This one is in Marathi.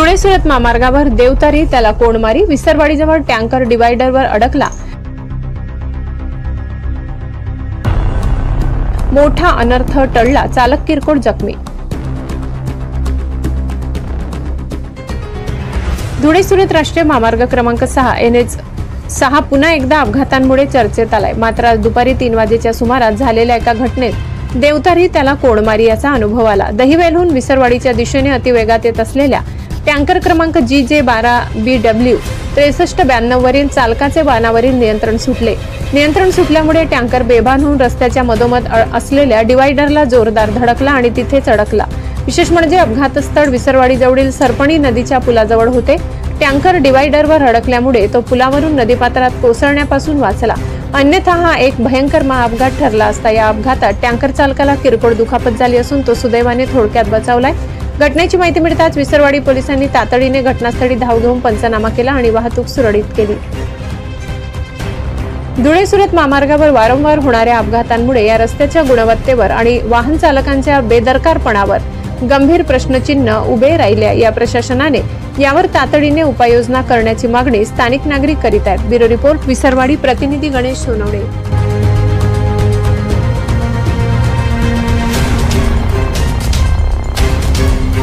धुळे सुरत महामार्गावर देवतारी त्याला कोंडमारी, विसरवाडीजवळ टँकर डिवायडरवर अडकला, मोठा अनर्थ टळला, चालक किरकोळ जखमी। धुळे सुरत राष्ट्रीय महामार्ग क्रमांक 6 NH6 पुन्हा एकदा अपघातांमुळे चर्चेत आलाय। मात्र आज दुपारी 3 वाजेच्या सुमारास झालेल्या एका घटनेत देवतारी त्याला कोंडमारी याचा अनुभव आला। दहिवेलहून विसरवाडीच्या दिशेने अतिवेगात येत असलेल्या टँकर क्रमांक GJ12BW 6392 वरील चालकाचे वाहनावरील नियंत्रण सुटले। नियंत्रण सुटल्यामुळे टँकर बेभान होऊन रस्त्याच्या मधोमध असलेल्या डिवायडरला जोरदार धडकला आणि तिथेच अडकला। विशेष म्हणजे अपघातस्थळ विसरवाडी जवळील सरपणी नदीच्या पुलाजवळ होते। टँकर डिवायडरवर अडकल्यामुळे तो पुलावरून नदीपात्रात कोसळण्यापासून वाचला, अन्यथा हा एक भयंकर महाअपघात ठरला असता। या अपघातात टँकर चालकाला किरकोळ दुखापत झाली असून तो सुदैवाने थोडक्यात बचावलाय। घटनेची माहिती मिळताच विसरवाडी पोलिसांनी तातडीने घटनास्थळी धाव घेऊन पंचनामा केला आणि वाहतूक सुरळीत केली। धुळे सुरत महामार्गावर वारंवार होणाऱ्या अपघातांमुळे या रस्त्याच्या गुणवत्तेवर आणि वाहन चालकांच्या बेदरकारपणावर गंभीर प्रश्नचिन्ह उभे राहिले। या प्रशासनाने यावर तातडीने उपाययोजना करण्याची मागणी स्थानिक नागरिक करीत आहेत। ब्युरो रिपोर्ट, विसरवाडी, प्रतिनिधी गणेश सोनवणे।